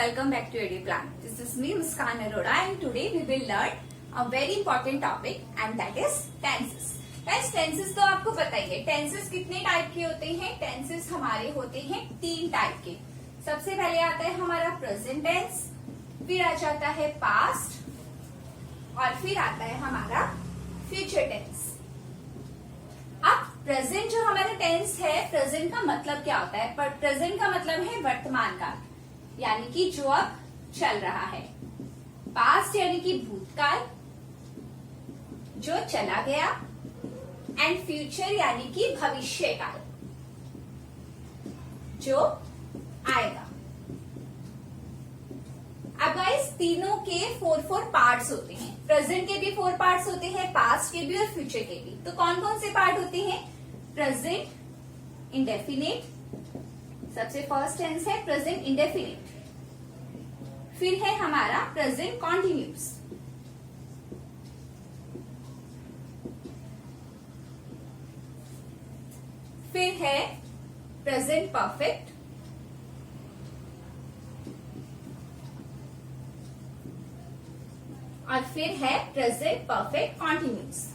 welcome back to EduPlan. This is me Muskan Arora and today we will learn a very important topic and that is tenses. Guys, tenses तो आपको पता ही है. Tenses कितने type के होते हैं? Tenses हमारे होते हैं 3 टाइप के. सबसे पहले आता है हमारा प्रेजेंट टेंस, फिर आ जाता है पास्ट और फिर आता है हमारा फ्यूचर टेंस. अब प्रेजेंट जो हमारा टेंस है, प्रेजेंट का मतलब क्या होता है? प्रेजेंट का मतलब है वर्तमान काल, यानी कि जो अब चल रहा है. पास्ट यानी कि भूतकाल, जो चला गया, एंड फ्यूचर यानी कि भविष्य काल, जो आएगा. अब गाइस तीनों के 4 पार्ट्स होते हैं. प्रेजेंट के भी 4 पार्ट्स होते हैं, पास्ट के भी और फ्यूचर के भी. तो कौन कौन से पार्ट होते हैं? प्रेजेंट इंडेफिनिट, सबसे फर्स्ट टेंस है प्रेजेंट इंडेफिनिट. फिर है हमारा प्रेजेंट कॉन्टिन्यूस, फिर है प्रेजेंट परफेक्ट, और फिर है प्रेजेंट परफेक्ट कॉन्टिन्यूस.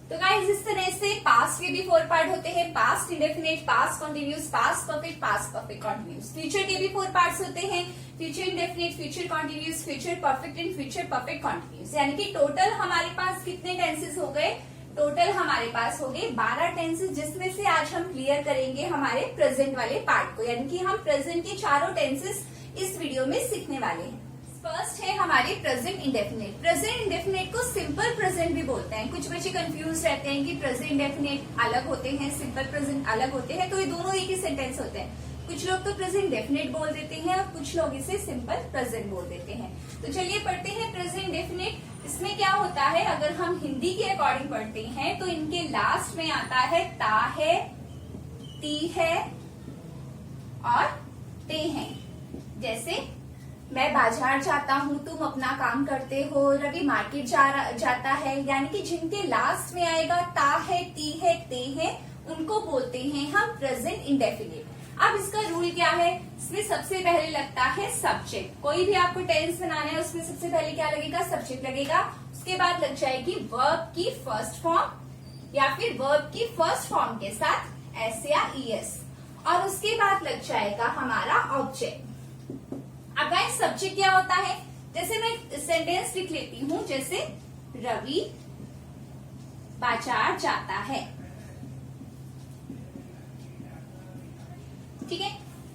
तो गाइस इस तरह से पास्ट के भी 4 पार्ट होते हैं, past indefinite, past continuous, past perfect continuous. Future के भी 4 पार्ट्स होते हैं, future indefinite, future continuous, future perfect and future perfect continuous. यानी कि टोटल हमारे पास कितने टेंसेस हो गए? टोटल हमारे पास हो गए 12 टेंसेस, जिसमें से आज हम क्लियर करेंगे हमारे प्रेजेंट वाले पार्ट को. यानी कि हम प्रेजेंट के चारों टेंसेस इस वीडियो में सीखने वाले हैं. फर्स्ट है हमारे प्रेजेंट इंडेफिनिट. प्रेजेंट इंडेफिनिट को सिंपल प्रेजेंट भी बोलते हैं. कुछ बच्चे कंफ्यूज रहते हैं कि प्रेजेंट इंडेफिनिट अलग होते हैं, सिंपल प्रेजेंट अलग होते हैं, तो ये दोनों एक ही सेंटेंस होते हैं. कुछ लोग तो प्रेजेंट इंडेफिनिट बोल देते हैं और कुछ लोग इसे सिंपल प्रेजेंट बोल देते हैं. तो चलिए पढ़ते हैं प्रेजेंट इंडेफिनिट. इसमें क्या होता है, अगर हम हिंदी के अकॉर्डिंग पढ़ते हैं तो इनके लास्ट में आता है ता है, ती है और ते हैं. जैसे मैं बाजार जाता हूँ, तुम अपना काम करते हो, रवि मार्केट जाता है. यानी कि जिनके लास्ट में आएगा ता है, ती है, ते है, उनको बोलते हैं हम प्रेजेंट इंडेफिनिट. अब इसका रूल क्या है? इसमें सबसे पहले लगता है सब्जेक्ट. कोई भी आपको टेंस बनाना है उसमें सबसे पहले क्या लगेगा? सब्जेक्ट लगेगा. उसके बाद लग जाएगी वर्ब की फर्स्ट फॉर्म या फिर वर्ब की फर्स्ट फॉर्म के साथ एस या ईएस, और उसके बाद लग जाएगा हमारा ऑब्जेक्ट. अब गाइस सब्जेक्ट क्या होता है? जैसे मैं सेंटेंस लिख लेती हूँ, जैसे रवि बाजार जाता है. ठीक है,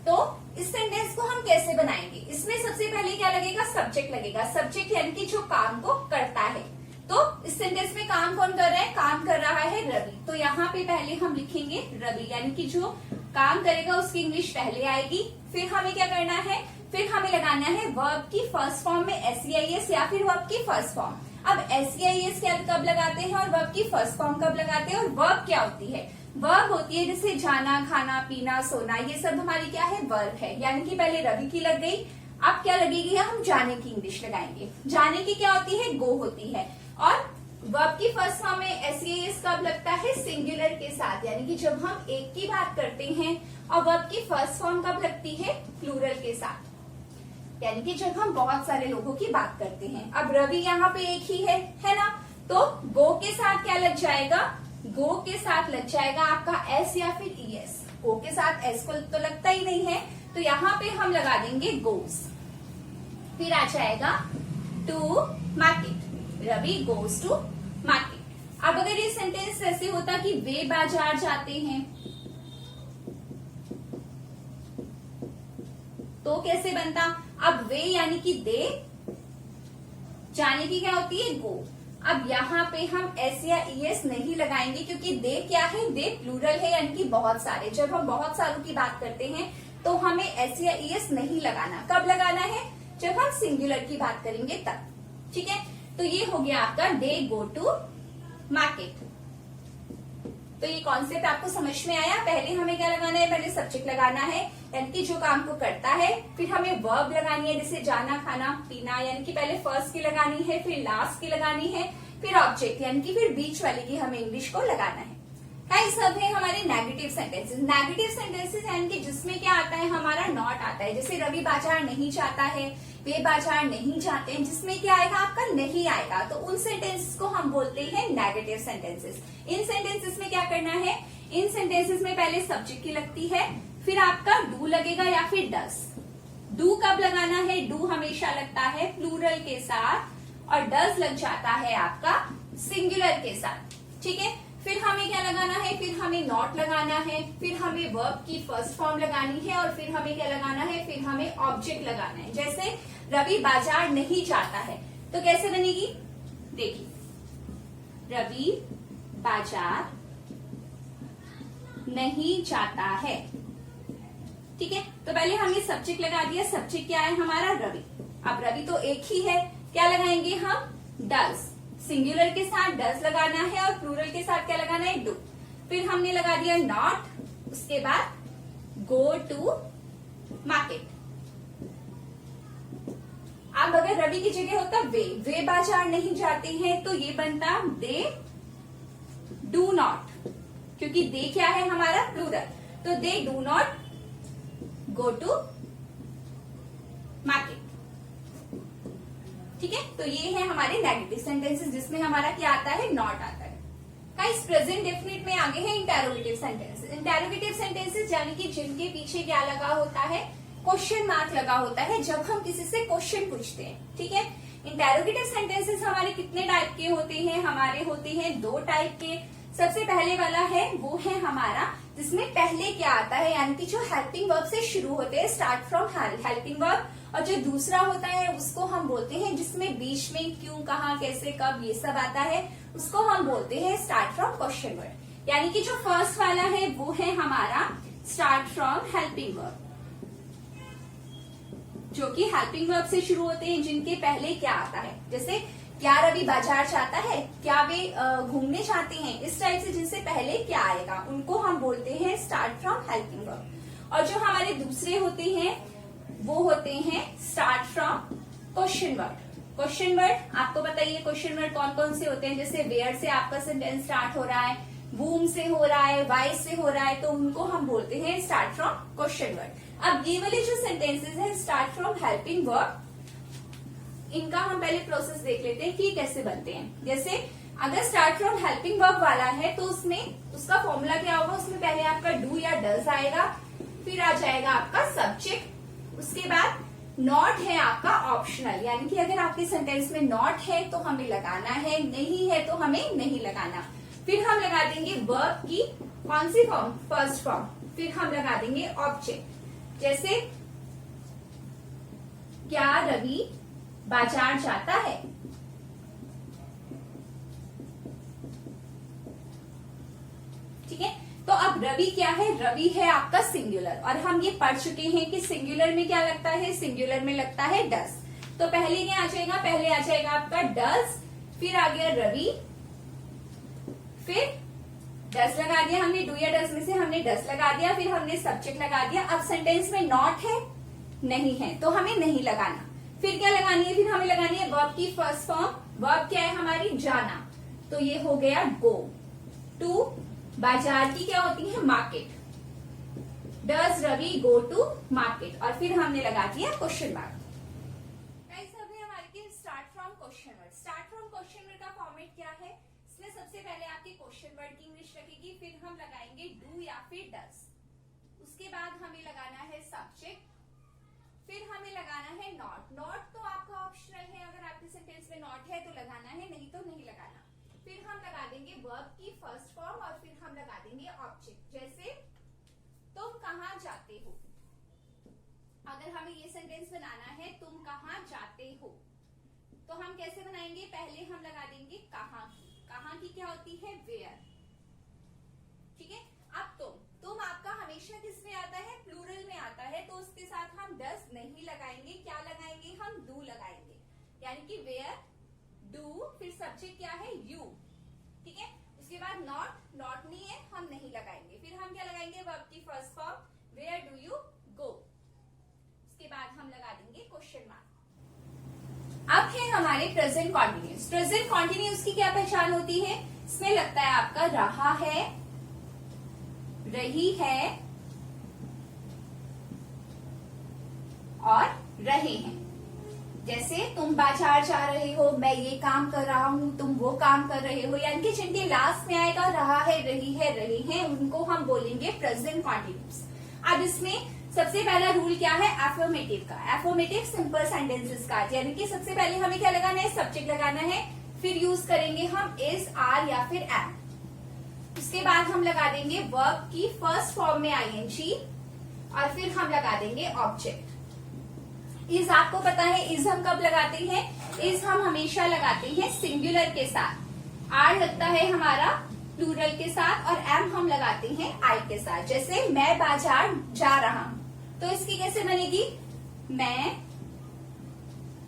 तो इस सेंटेंस को हम कैसे बनाएंगे? इसमें सबसे पहले क्या लगेगा? सब्जेक्ट लगेगा. सब्जेक्ट यानी कि जो काम को करता है. तो इस सेंटेंस में काम कौन कर रहा है? काम कर रहा है रवि. तो यहाँ पे पहले हम लिखेंगे रवि, यानी कि जो काम करेगा उसकी इंग्लिश पहले आएगी. फिर हमें क्या करना है? फिर हमें लगाना है वर्ब की फर्स्ट फॉर्म में एसईआईएस या फिर वर्ब की फर्स्ट फॉर्म. अब एसईआईएस क्या कब लगाते हैं और वर्ब की फर्स्ट फॉर्म कब लगाते हैं? और वर्ब क्या होती है? वर्ब होती है जैसे जाना, खाना, पीना, सोना, ये सब हमारी क्या है? वर्ब है. यानी कि पहले रवि की लग गई, अब क्या लगेगी? हम जाने की इंग्लिश लगाएंगे. जाने की क्या होती है? गो होती है. और वर्ब की फर्स्ट फॉर्म में एसईआईएस कब लगता है? सिंगुलर के साथ, यानी कि जब हम एक की बात करते हैं. और वर्ब की फर्स्ट फॉर्म कब लगती है? प्लूरल के साथ, यानी कि जब हम बहुत सारे लोगों की बात करते हैं. अब रवि यहाँ पे एक ही है ना? तो गो के साथ क्या लग जाएगा? गो के साथ लग जाएगा आपका एस या फिर ईएस. गो के साथ एस को तो लगता ही नहीं है, तो यहाँ पे हम लगा देंगे गोस. फिर आ जाएगा to market. Ravi goes to market. अब अगर ये सेंटेंस ऐसे होता कि वे बाजार जाते हैं, तो कैसे बनता? अब वे यानी कि दे, जाने की क्या होती है? गो. अब यहाँ पे हम एस या ईएस नहीं लगाएंगे क्योंकि दे क्या है? दे प्लूरल है, यानी कि बहुत सारे. जब हम बहुत सारों की बात करते हैं तो हमें एस या ईएस नहीं लगाना. कब लगाना है? जब हम सिंगुलर की बात करेंगे तब. ठीक है, तो ये हो गया आपका दे गो टू मार्केट. तो ये कॉन्सेप्ट आपको समझ में आया? पहले हमें क्या लगाना है? पहले सब्जेक्ट लगाना है, यानी कि जो काम को करता है. फिर हमें वर्ब लगानी है, जैसे जाना, खाना, पीना, यानी कि पहले फर्स्ट की लगानी है, फिर लास्ट की लगानी है, फिर ऑब्जेक्ट यानी कि फिर बीच वाले की हमें इंग्लिश को लगाना है. गाइस सब है हमारे नेगेटिव सेंटेंसेस। नेगेटिव सेंटेंसेस यानी कि जिसमें क्या आता है, हमारा नॉट आता है। जैसे रवि बाजार नहीं जाता है, वे बाजार नहीं जाते हैं, जिसमें क्या आएगा, आपका नहीं आएगा। तो उन सेंटेंसेस को हम बोलते हैं नेगेटिव सेंटेंसेस। इन सेंटेंसेस में क्या करना है, इन सेंटेंसेस में पहले सब्जेक्ट की लगती है, फिर आपका डू लगेगा या फिर डस। डू कब लगाना है, डू हमेशा लगता है प्लूरल के साथ, और डस लग जाता है आपका सिंगुलर के साथ। ठीक है, फिर हमें क्या लगाना है, फिर हमें नॉट लगाना है, फिर हमें वर्ब की फर्स्ट फॉर्म लगानी है, और फिर हमें क्या लगाना है, फिर हमें ऑब्जेक्ट लगाना है। जैसे रवि बाजार नहीं जाता है, तो कैसे बनेगी, देखिए, रवि बाजार नहीं जाता है। ठीक है, तो पहले हमने सब्जेक्ट लगा दिया। सब्जेक्ट क्या है हमारा, रवि। अब रवि तो एक ही है, क्या लगाएंगे हम, डज। सिंगुलर के साथ डज लगाना है और प्लूरल के साथ क्या लगाना है, डू। फिर हमने लगा दिया नॉट, उसके बाद गो टू मार्केट। अब अगर रवि की जगह होता वे बाजार नहीं जाते हैं, तो ये बनता दे डू नॉट, क्योंकि दे क्या है हमारा प्लूरल, तो they do not go to market. ठीक है, तो ये है हमारे नेगेटिव सेंटेंसेस जिसमें हमारा क्या आता है, नॉट आता है। गाइस प्रेजेंट डेफिनेट में आगे है इंटेरोगेटिव सेंटेंसेस। इंटेरोगेटिव सेंटेंसेस यानी कि जिनके पीछे क्या लगा होता है, क्वेश्चन मार्क लगा होता है जब हम किसी से क्वेश्चन पूछते हैं। ठीक है, इंटेरोगेटिव सेंटेंसेस हमारे कितने टाइप के होते हैं, हमारे होते हैं 2 टाइप के। सबसे पहले वाला है वो है हमारा जिसमें पहले क्या आता है, यानी कि जो हेल्पिंग वर्ब से शुरू होते हैं, स्टार्ट फ्रॉम हेल्पिंग वर्ब। और जो दूसरा होता है उसको हम बोलते हैं जिसमें बीच में क्यों, कहाँ, कैसे, कब, ये सब आता है, उसको हम बोलते हैं स्टार्ट फ्रॉम क्वेश्चन वर्ड। यानी कि जो फर्स्ट वाला है वो है हमारा स्टार्ट फ्रॉम हेल्पिंग वर्ब, जो कि हेल्पिंग वर्ब से शुरू होते हैं, जिनके पहले क्या आता है। जैसे क्या रवि बाजार जाता है, क्या वे घूमने जाते हैं, इस टाइप से जिनसे पहले क्या आएगा उनको हम बोलते हैं स्टार्ट फ्रॉम हेल्पिंग वर्ब। और जो हमारे दूसरे होते हैं वो होते हैं start from question word. Question word आपको बताइए क्वेश्चन वर्ड कौन कौन से होते हैं। जैसे वेयर से आपका सेंटेंस स्टार्ट हो रहा है, बूम से हो रहा है, वाई से हो रहा है, तो उनको हम बोलते हैं स्टार्ट फ्रॉम क्वेश्चन वर्ड। अब ये वाले जो सेंटेंसेस हैं स्टार्ट फ्रॉम हेल्पिंग वर्ब, इनका हम पहले प्रोसेस देख लेते हैं कि कैसे बनते हैं। जैसे अगर स्टार्ट फ्रॉम हेल्पिंग वर्ब वाला है तो उसमें उसका फॉर्मूला क्या होगा, उसमें पहले आपका डू या डज आएगा, फिर आ जाएगा आपका सब्जेक्ट, उसके बाद नॉट है आपका ऑप्शनल, यानी कि अगर आपके सेंटेंस में नॉट है तो हमें लगाना है, नहीं है तो हमें नहीं लगाना। फिर हम लगा देंगे वर्ब की कौन सी फॉर्म, फर्स्ट फॉर्म, फिर हम लगा देंगे ऑब्जेक्ट। जैसे क्या रवि बाजार जाता है, ठीक है। तो अब रवि क्या है, रवि है आपका सिंगुलर, और हम ये पढ़ चुके हैं कि सिंगुलर में क्या लगता है, सिंगुलर में लगता है डस। तो पहले क्या आ जाएगा, पहले आ जाएगा आपका डस, फिर आ गया रवि, फिर डस लगा दिया हमने, डू या डस में से हमने डस लगा दिया, फिर हमने सब्जेक्ट लगा दिया। अब सेंटेंस में नॉट है, नहीं है, तो हमें नहीं लगाना। फिर क्या लगानी है, फिर हमें लगानी है वर्ब की फर्स्ट फॉर्म। वर्ब क्या है हमारी, जाना, तो ये हो गया गो। टू बाजार की क्या होती है, market. Does Ravi go to market, और फिर हमने लगा दिया क्वेश्चन मार्क। हमारे start from question word. Start from question word का फॉर्मेट क्या है, इसमें सबसे पहले आपके क्वेश्चन वर्ड की इंग्लिश लगेगी, फिर हम लगाएंगे डू या फिर डज, उसके बाद हमें लगाना है सब्जेक्ट, फिर हमें लगाना है नॉट। नॉट तो आपका ऑप्शनल है, अगर आपके सेंटेंस में नॉट है तो लगाना है, नहीं तो नहीं लगाना। फिर हम लगा देंगे वर्ब की फर्स्ट फॉर्म, और फिर हम लगा देंगे ऑब्जेक्ट। जैसे तुम कहाँ जाते हो, अगर हमें ये सेंटेंस बनाना है तुम कहाँ जाते हो, तो हम कैसे बनाएंगे, पहले हम लगा देंगे कहाँ की। कहाँ की क्या होती है, वेयर, ठीक है। अब तुम आपका हमेशा किस में आता है, प्लूरल में आता है, तो उसके साथ हम डज नहीं लगाएंगे, क्या लगाएंगे, हम डू लगाएंगे। यानी कि वेयर डू, फिर सब्जेक्ट क्या है, यू, ठीक है। उसके बाद नॉट, नॉट नहीं है, हम नहीं लगाएंगे। फिर हम क्या लगाएंगे, वर्ब की first form, where do you go, उसके बाद हम लगा देंगे क्वेश्चन मार्क। अब है हमारे प्रेजेंट कॉन्टिन्यूस। प्रेजेंट कॉन्टिन्यूस की क्या पहचान होती है, इसमें लगता है आपका रहा है, रही है और रहे हैं। जैसे तुम बाजार जा रहे हो, मैं ये काम कर रहा हूँ, तुम वो काम कर रहे हो, यानी कि जिनके लास्ट में आएगा रहा है, रही है, रहे हैं, उनको हम बोलेंगे प्रेजेंट कॉन्टिन्यूस। अब इसमें सबसे पहला रूल क्या है? एफर्मेटिव का। एफर्मेटिव सिंपल सेंटेंसेस का, यानी कि सबसे पहले हमें क्या लगाना है? सब्जेक्ट लगाना है, फिर यूज करेंगे हम इज, आर या फिर एम। उसके बाद हम लगा देंगे वर्ब की फर्स्ट फॉर्म में आईएनजी और फिर हम लगा देंगे ऑब्जेक्ट। इज आपको पता है इज हम कब लगाते हैं? इज हम हमेशा लगाते हैं सिंगुलर के साथ। आर लगता है हमारा प्लूरल के साथ और एम हम लगाते हैं आई के साथ। जैसे मैं बाजार जा रहा हूं, तो इसकी कैसे बनेगी? मैं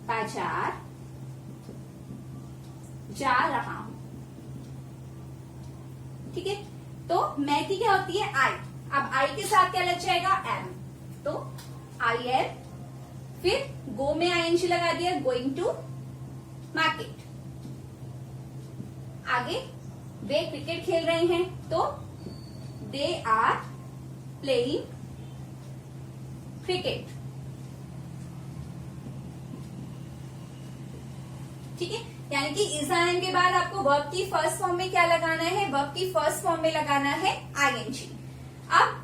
बाजार जा रहा हूं। ठीक है, तो मैं की क्या होती है? आई। अब आई के साथ क्या लग जाएगा? एम। तो आई एम, फिर गो में आईएनजी लगा दिया, गोइंग टू मार्केट। आगे वे क्रिकेट खेल रहे हैं, तो दे आर प्लेइंग क्रिकेट। ठीक है, यानी कि इज आईएम के बाद आपको वर्ब की फर्स्ट फॉर्म में क्या लगाना है? वर्ब की फर्स्ट फॉर्म में लगाना है आईएनजी। अब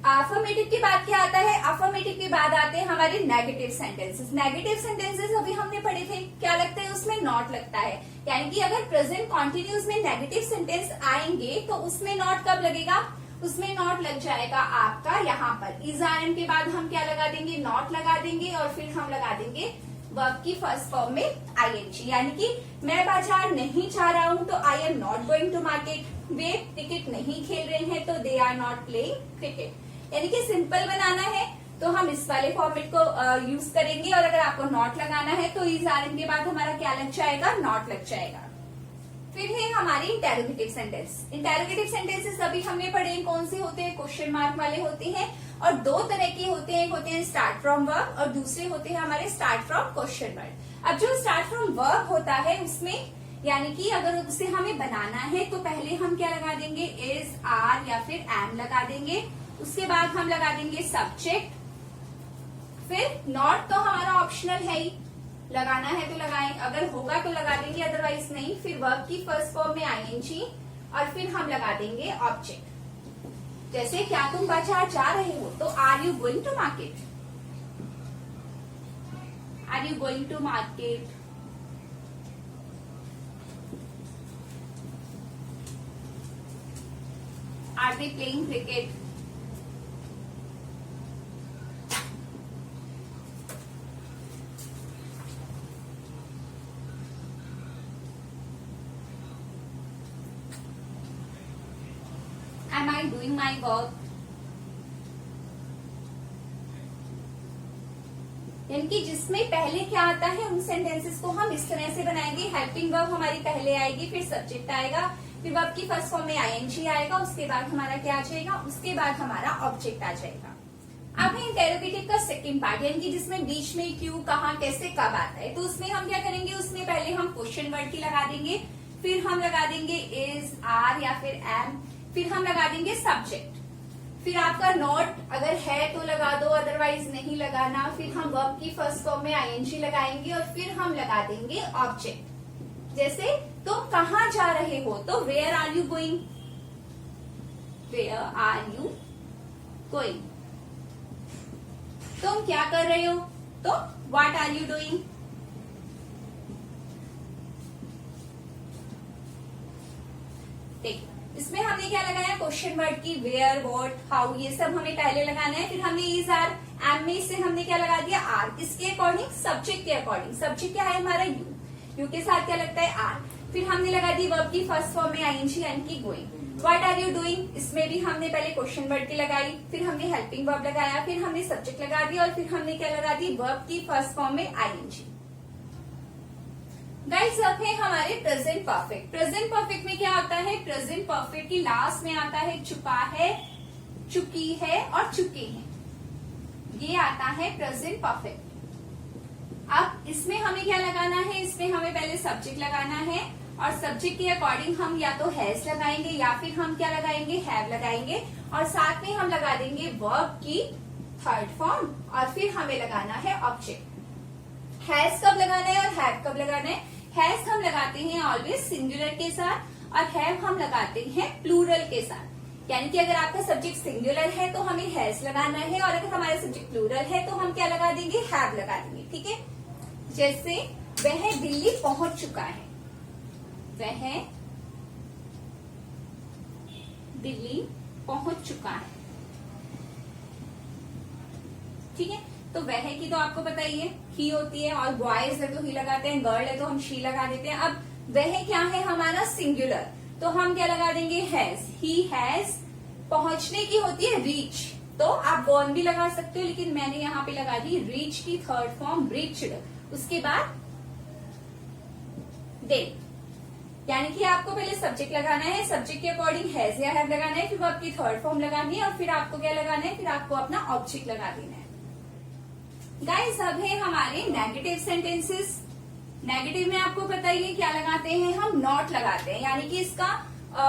अफर्मेटिव के बाद क्या आता है? अफर्मेटिव के बाद आते हैं हमारे नेगेटिव सेंटेंसेस। नेगेटिव सेंटेंसेस अभी हमने पढ़े थे, क्या लगता है उसमें? नॉट लगता है। यानी कि अगर प्रेजेंट कॉन्टिन्यूस में नेगेटिव सेंटेंस आएंगे तो उसमें नॉट कब लगेगा? उसमें नॉट लग जाएगा आपका यहाँ पर। इज आईएम के बाद हम क्या लगा देंगे? नॉट लगा देंगे और फिर हम लगा देंगे वर्ब की फर्स्ट फॉर्म में आईएनजी। यानी कि मैं बाजार नहीं जा रहा हूं, तो I am not going to market. वे क्रिकेट नहीं खेल रहे हैं, तो they are not playing cricket. यानी कि सिंपल बनाना है तो हम इस वाले फॉर्मेट को यूज करेंगे, और अगर आपको नॉट लगाना है तो इज आरएम के बाद हमारा क्या लग जाएगा? नॉट लग जाएगा। फिर है हमारी इंटेरोगेटिव सेंटेंस। इंटेरोगेटिव सेंटेंसेस अभी हमने पढ़े हैं, कौन से होते हैं? क्वेश्चन मार्क वाले होते हैं, और दो तरह के होते हैं। एक होते हैं स्टार्ट फ्रॉम वर्ब और दूसरे होते हैं हमारे स्टार्ट फ्रॉम क्वेश्चन वर्ड। अब जो स्टार्ट फ्रॉम वर्ब होता है उसमें यानी कि अगर उसे हमें बनाना है तो पहले हम क्या लगा देंगे? इज, आर या फिर एम लगा देंगे। उसके बाद हम लगा देंगे सब्जेक्ट, फिर नॉट तो हमारा ऑप्शनल है ही, लगाना है तो लगाएं, अगर होगा तो लगा देंगे, अदरवाइज नहीं। फिर वर्ब की फर्स्ट फॉर्म में आईएनजी और फिर हम लगा देंगे ऑब्जेक्ट। जैसे क्या तुम बाजार जा रहे हो, तो are you going to market? Are you going to market? Are they playing cricket? Am I doing my work? यानी कि जिसमें पहले क्या आता है उन सेंटेंसेस को हम इस तरह से बनाएंगे। हेल्पिंग वर्ब हमारी पहले आएगी, फिर सब्जेक्ट आएगा, फिर वर्ब की फर्स्ट फॉर्म में आईएनजी आएगा, उसके बाद हमारा क्या आ जाएगा? उसके बाद हमारा ऑब्जेक्ट आ जाएगा। अब है इंटेरोगेटिव का सेकंड पार्ट, यानी कि जिसमें बीच में क्यों, कहाँ, कैसे, कब आता है। तो उसमें हम क्या करेंगे? उसमें पहले हम क्वेश्चन वर्ड की लगा देंगे, फिर हम लगा देंगे इज, आर या फिर एम, फिर हम लगा देंगे सब्जेक्ट। फिर आपका नॉट अगर है तो लगा दो, अदरवाइज नहीं लगाना। फिर हम वर्ब की फर्स्ट फॉर्म में आईएनजी लगाएंगे और फिर हम लगा देंगे ऑब्जेक्ट। जैसे तुम कहाँ जा रहे हो, तो where are you going? Where are you going? तुम क्या कर रहे हो, तो व्हाट आर यू डूइंग? इसमें हमने क्या लगाया? क्वेश्चन वर्ड की वेयर, व्हाट, हाउ, ये सब हमें पहले लगाना है। फिर हमने इज, आर, एम में से हमने क्या लगा दिया? आर। किसके अकॉर्डिंग? सब्जेक्ट के अकॉर्डिंग। सब्जेक्ट क्या है हमारा? यू। यू के साथ क्या लगता है? आर। फिर हमने लगा दी वर्ब की फर्स्ट फॉर्म में आईएनजी यानी कि going. What are you doing? इसमें भी हमने पहले क्वेश्चन वर्ड की लगाई, फिर हमने हेल्पिंग वर्ब लगाया, फिर हमने सब्जेक्ट लगा दिया और फिर हमने क्या लगा दी? वर्ब की फर्स्ट फॉर्म में आईएनजी। गाइस अब है हमारे प्रेजेंट परफेक्ट। प्रेजेंट परफेक्ट में क्या आता है? प्रेजेंट परफेक्ट की लास्ट में आता है चुका है, चुकी है और चुके हैं, ये आता है प्रेजेंट परफेक्ट। अब इसमें हमें क्या लगाना है? इसमें हमें पहले सब्जेक्ट लगाना है और सब्जेक्ट के अकॉर्डिंग हम या तो हैज लगाएंगे या फिर हम क्या लगाएंगे, हैव लगाएंगे, और साथ में हम लगा देंगे वर्ब की थर्ड फॉर्म, और फिर हमें लगाना है ऑब्जेक्ट। हैज कब लगाना है और हैव कब लगाना है? हैज हम लगाते हैं ऑलवेज सिंगुलर के साथ और हैव हम लगाते हैं प्लूरल के साथ। यानी कि अगर आपका सब्जेक्ट सिंगुलर है तो हमें हैज लगाना है, और अगर हमारा सब्जेक्ट प्लूरल है तो हम क्या लगा देंगे, हैव लगा देंगे। ठीक है, जैसे वह दिल्ली पहुंच चुका है, वह दिल्ली पहुंच चुका है। ठीक है, तो वह की तो आपको पता ही है, ही होती है, और बॉयज है तो ही लगाते हैं, गर्ल है तो हम शी लगा देते हैं। अब वह क्या है हमारा सिंगुलर, तो हम क्या लगा देंगे, हैज। ही हैज पहुंचने की होती है रीच, तो आप गॉन भी लगा सकते हो, लेकिन मैंने यहाँ पे लगा दी रीच की थर्ड फॉर्म रीच्ड, उसके बाद दे। यानी कि आपको पहले सब्जेक्ट लगाना है, सब्जेक्ट के अकॉर्डिंग हैज या हैव लगाना है, फिर वर्ब की थर्ड फॉर्म लगानी है, और फिर आपको क्या लगाना है, फिर आपको अपना ऑब्जेक्ट लगा देना है। गाइस, अब है हमारे नेगेटिव सेंटेंसेस। नेगेटिव में आपको पता ही है क्या लगाते हैं, हम नॉट लगाते हैं। यानी कि इसका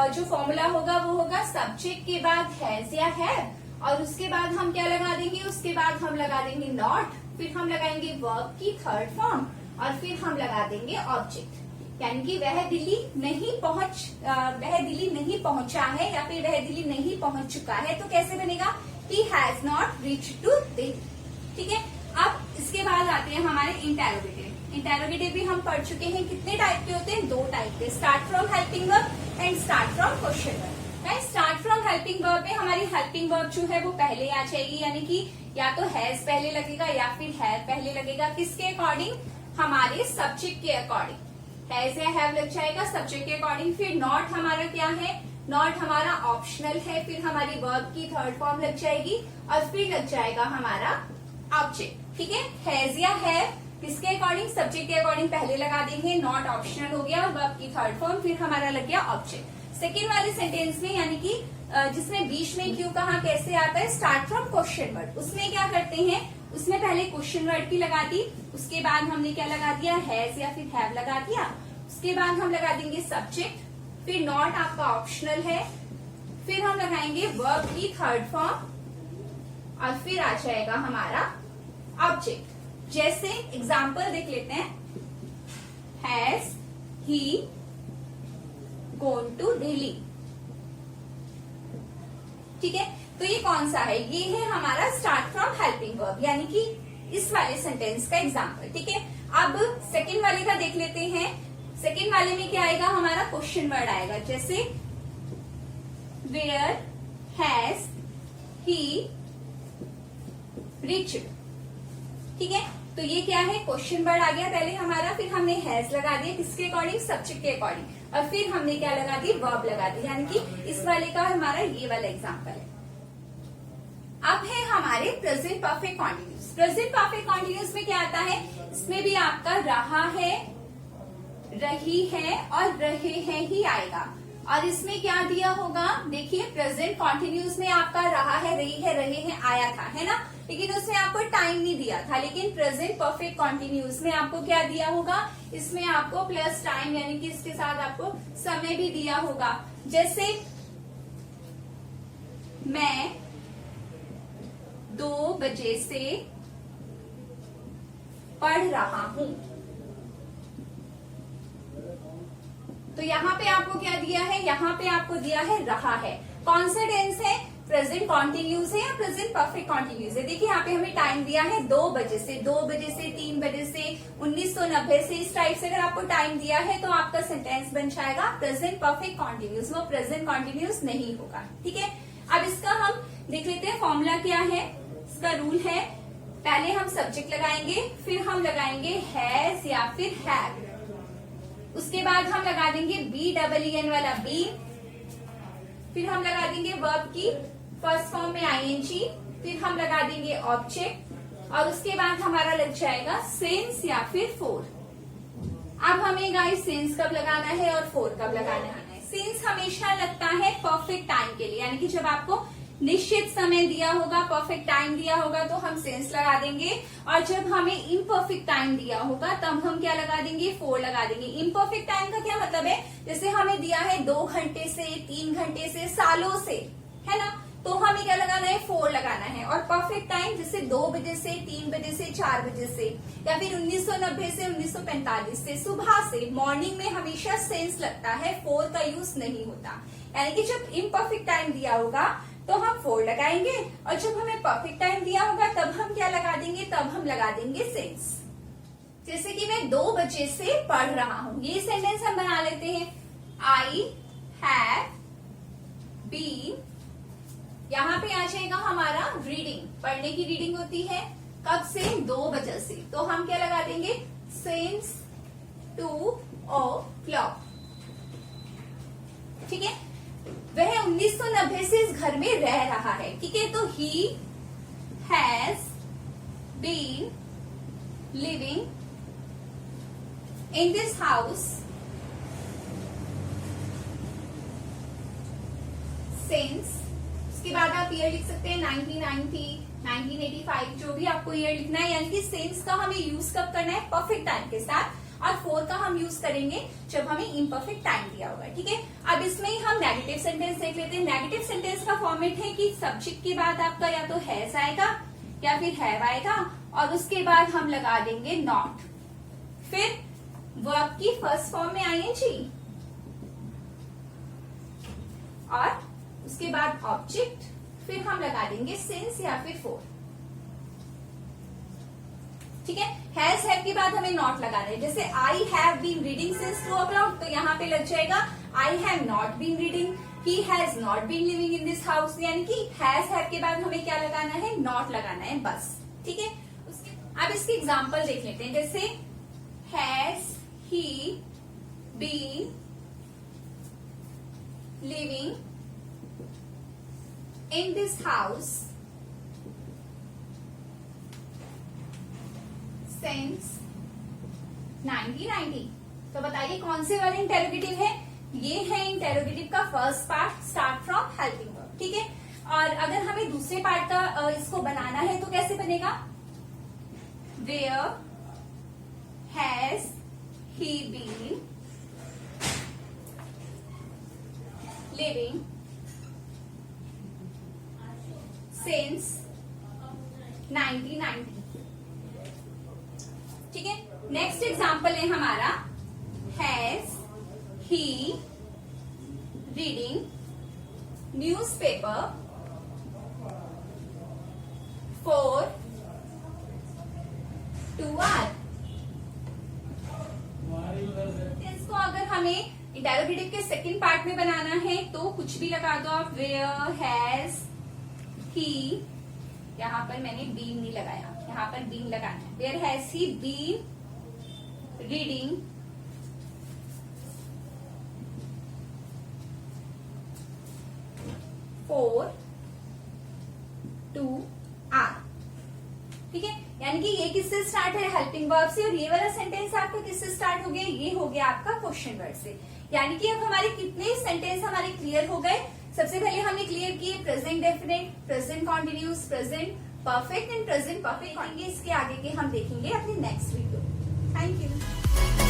जो फॉर्मूला होगा वो होगा सब्जेक्ट के बाद हैज या हैव, और उसके बाद हम क्या लगा देंगे, उसके बाद हम लगा देंगे नॉट, फिर हम लगाएंगे वर्ब की थर्ड फॉर्म, और फिर हम लगा देंगे ऑब्जेक्ट। यानी कि वह दिल्ली नहीं पहुंचा है, या फिर वह दिल्ली नहीं पहुंच चुका है, तो कैसे बनेगा, he has not reach to Delhi. ठीक है, अब इसके बाद आते हैं हमारे इंटेरोगेटिव। इंटेरोगेटिव भी हम पढ़ चुके हैं, कितने टाइप के होते हैं, 2 टाइप के, start from helping verb and start from question verb. Start from helping verb में हमारी हेल्पिंग वर्ब जो है वो पहले आ जाएगी, यानी कि या तो हैज पहले लगेगा या फिर हैव पहले लगेगा। किसके अकॉर्डिंग, हमारे सब्जेक्ट के अकॉर्डिंग हैज या हैव लग जाएगा सब्जेक्ट के अकॉर्डिंग। फिर नॉट हमारा क्या है, नॉट हमारा ऑप्शनल है, फिर हमारी वर्ब की थर्ड फॉर्म लग जाएगी, और फिर लग जाएगा हमारा ऑब्जेक्ट। ठीक है, हैज या हैव किसके अकॉर्डिंग, सब्जेक्ट के अकॉर्डिंग पहले लगा देंगे, नॉट ऑप्शनल हो गया, और वर्ब की थर्ड फॉर्म, फिर हमारा लग गया ऑब्जेक्ट। सेकेंड वाले सेंटेंस में, यानी कि जिसमें बीच में क्यों कहा कैसे आता है, स्टार्ट फ्रॉम क्वेश्चन वर्ड, उसमें क्या करते हैं, उसमें पहले क्वेश्चन वर्ड की लगा दी, उसके बाद हमने क्या लगा दिया, हैज या फिर हैव लगा दिया, उसके बाद हम लगा देंगे सब्जेक्ट, फिर नॉट आपका ऑप्शनल है, फिर हम लगाएंगे वर्ब की थर्ड फॉर्म, और फिर आ जाएगा हमारा ऑब्जेक्ट। जैसे एग्जाम्पल देख लेते हैं, has he gone to Delhi. ठीक है, तो ये कौन सा है, ये है हमारा स्टार्ट फ्रॉम हेल्पिंग वर्ब, यानी कि इस वाले सेंटेंस का एग्जाम्पल। ठीक है, अब सेकेंड वाले का देख लेते हैं। सेकेंड वाले में क्या आएगा, हमारा क्वेश्चन वर्ड आएगा, जैसे वेयर हैज ही रीच्ड। ठीक है, तो ये क्या है, क्वेश्चन वर्ड आ गया पहले हमारा, फिर हमने हैज लगा दिया किसके अकॉर्डिंग, सब्जेक्ट के अकॉर्डिंग, और फिर हमने क्या लगा दी, वर्ब लगा दी। यानी कि इस वाले का हमारा ये वाला एग्जांपल है। अब है हमारे present perfect continuous. Present perfect continuous में क्या आता है, इसमें भी आपका रहा है, रही है और रहे हैं ही आएगा। और इसमें क्या दिया होगा, देखिए प्रेजेंट कॉन्टिन्यूस में आपका रहा है, रही है, रहे हैं आया था, है ना, लेकिन उसमें आपको टाइम नहीं दिया था। लेकिन प्रेजेंट परफेक्ट कॉन्टिन्यूस में आपको क्या दिया होगा, इसमें आपको प्लस टाइम, यानी कि इसके साथ आपको समय भी दिया होगा। जैसे मैं 2 बजे से पढ़ रहा हूं, तो यहाँ पे आपको क्या दिया है, यहाँ पे आपको दिया है रहा है। कौन सा टेंस है, प्रेजेंट कॉन्टिन्यूस है या प्रेजेंट परफेक्ट कॉन्टिन्यूस है। देखिए यहाँ पे हमें टाइम दिया है 2 बजे से, 2 बजे से, 3 बजे से, 1990 से, इस टाइप से अगर आपको टाइम दिया है तो आपका सेंटेंस बन जाएगा प्रेजेंट परफेक्ट कॉन्टिन्यूस, वो प्रेजेंट कॉन्टिन्यूस नहीं होगा। ठीक है, अब इसका हम देख लेते हैं फॉर्मूला क्या है। इसका रूल है, पहले हम सब्जेक्ट लगाएंगे, फिर हम लगाएंगे हैज या फिर हैव, उसके बाद हम लगा देंगे BEEN वाला बी, फिर हम लगा देंगे वर्ब की फर्स्ट फॉर्म में ING, फिर हम लगा देंगे ऑब्जेक्ट, और उसके बाद हमारा लग जाएगा सिंस या फिर फॉर। अब हमें गाइस सिंस कब लगाना है और फॉर कब लगाना है। सिंस हमेशा लगता है परफेक्ट टाइम के लिए, यानी कि जब आपको निश्चित समय दिया होगा, परफेक्ट टाइम दिया होगा तो हम सिंस लगा देंगे, और जब हमें इम्परफेक्ट टाइम दिया होगा तब हम क्या लगा देंगे, फॉर लगा देंगे। इम्परफेक्ट टाइम का क्या मतलब है, जैसे हमें दिया है 2 घंटे से, 3 घंटे से, सालों से, है ना, तो हमें क्या लगाना है, फॉर लगाना है। और परफेक्ट टाइम जैसे 2 बजे से, 3 बजे से, 4 बजे से, या फिर 1990 से 1945 से, सुबह से, मॉर्निंग में हमेशा सेंस लगता है, फॉर का यूज नहीं होता। यानी कि जब इम्परफेक्ट टाइम दिया होगा तो हम फॉर लगाएंगे, और जब हमें परफेक्ट टाइम दिया होगा तब हम क्या लगा देंगे, तब हम लगा देंगे सेंस। जैसे कि मैं 2 बजे से पढ़ रहा हूं, ये सेंटेंस हम बना लेते हैं। आई हैव बीन, यहाँ पे आ जाएगा हमारा रीडिंग, पढ़ने की रीडिंग होती है कब से, 2 बजे से, तो हम क्या लगा देंगे, सिंस 2 o'clock। ठीक है, वह 1990 से इस घर में रह रहा है, ठीक है, तो he has been living in this house since, उसके बाद आप ईयर लिख सकते हैं 1990, 1985, जो भी आपको ईयर लिखना है। यानी कि सिंस का हमें यूज कब करना है, परफेक्ट टाइम के साथ, और फॉर का हम यूज करेंगे जब हमें इम्परफेक्ट टाइम दिया होगा। ठीक है, अब इसमें ही हम नेगेटिव सेंटेंस देख लेते हैं। नेगेटिव सेंटेंस का फॉर्मेट है कि सब्जेक्ट के बाद आपका या तो हैज आएगा या फिर हैव आएगा, और उसके बाद हम लगा देंगे नॉट, फिर वर्ब की फर्स्ट फॉर्म में आईएनजी, और उसके बाद ऑब्जेक्ट, फिर हम लगा देंगे सिंस या फिर फॉर। ठीक है, हैज हैव के बाद हमें नॉट लगाना है। जैसे I have been reading since 2 o'clock, तो यहाँ पे लग जाएगा I have not been reading, he has not been living in this house. यानी कि हैज हैव के बाद हमें क्या लगाना है, नॉट लगाना है, बस। ठीक है, अब इसकी एग्जाम्पल देख लेते हैं। जैसे has he been living in this house since 1990। तो बताइए कौन से वाले इंटेरोगेटिव है, ये है इंटेरोगेटिव का first part, start from helping verb. ठीक है, और अगर हमें दूसरे पार्ट का इसको बनाना है तो कैसे बनेगा, where has he been living since 1990। ठीक है, नेक्स्ट एग्जाम्पल है हमारा, has he reading newspaper for 2 hours। इसको अगर हमें इंटेरोगेटिव के सेकंड पार्ट में बनाना है तो कुछ भी लगा दो आप, वेयर हैज ही, यहाँ पर मैंने बीन नहीं लगाया, यहाँ पर बीन लगाना है। Where has he been reading for 2 hours। ठीक है, यानी कि ये किससे स्टार्ट है, हेल्पिंग वर्ब से, और ये वाला सेंटेंस आपका किससे स्टार्ट हो गया, ये हो गया आपका क्वेश्चन वर्ड से। यानी कि अब हमारे कितने सेंटेंस हमारे क्लियर हो गए। सबसे पहले हमने क्लियर किए present definite, present continuous, present perfect and present perfect. इसके आगे के हम देखेंगे अपने नेक्स्ट वीडियो। Thank you.